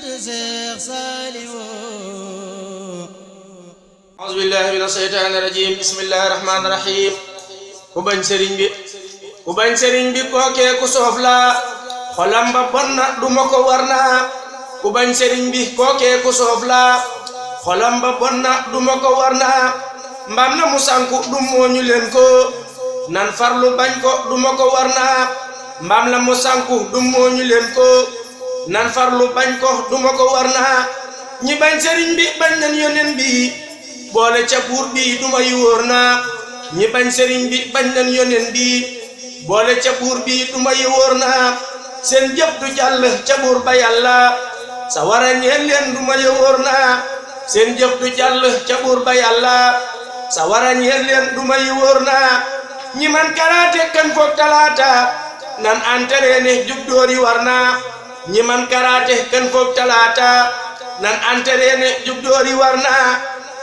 Seex Saaliw auzu billahi mina sheytaani rajim bismillahi rahmaani rahim ku bañ sëriñ bi kookee ku soof la xolam ba bon na duma ko war na ku bañ sëriñ bi kookee ku soof la xolam ba bon na duma ko war na mbaam na mu sànku du mooñu leen ko nan farlu bañ ko duma ko war na mbaam la mu sànku du mooñu leen ko nan farlu bañ ko duma ko war na ñi bañ sëriñ bi bañ nañ yoneen bi boole ca buur bi duma yu wóor na ñi bañ sëriñ bi bañ nañ yoneen bi boole ca buur bi duma yu wóor na seen jëf du jàll ca buur ba yàlla sa wara ñeel leen duma yu wóor na seen jëf du jàll ca buur ba yàlla sa wara ñeel leen duma yu wóor na ñi man karaate kan foog talaata nan entraîné jub doori war na ñi man karaate kan foog talaata nan entraîné jub doori war na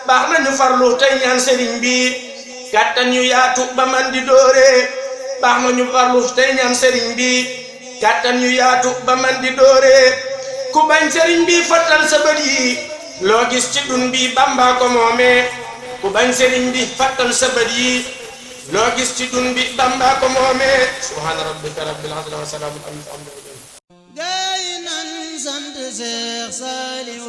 baax nañu farlu tey ñaan sëriñ bi kàttan yu yaatu ba man di doore baax nañu farlu tey ñaan sëriñ bi kàttan yu yaatu ba man di doore ku bañ sëriñ bi fattal sa bët yi loo gis ci dun bi Bamba ko moome ku bañ sëriñ bi fattal sa bët yi loo gis ci dun bi Bamba ko moome subhaana rabbika rabbil izzati wa salaamun alal mursaliin gaay nan sant Seex Saaliw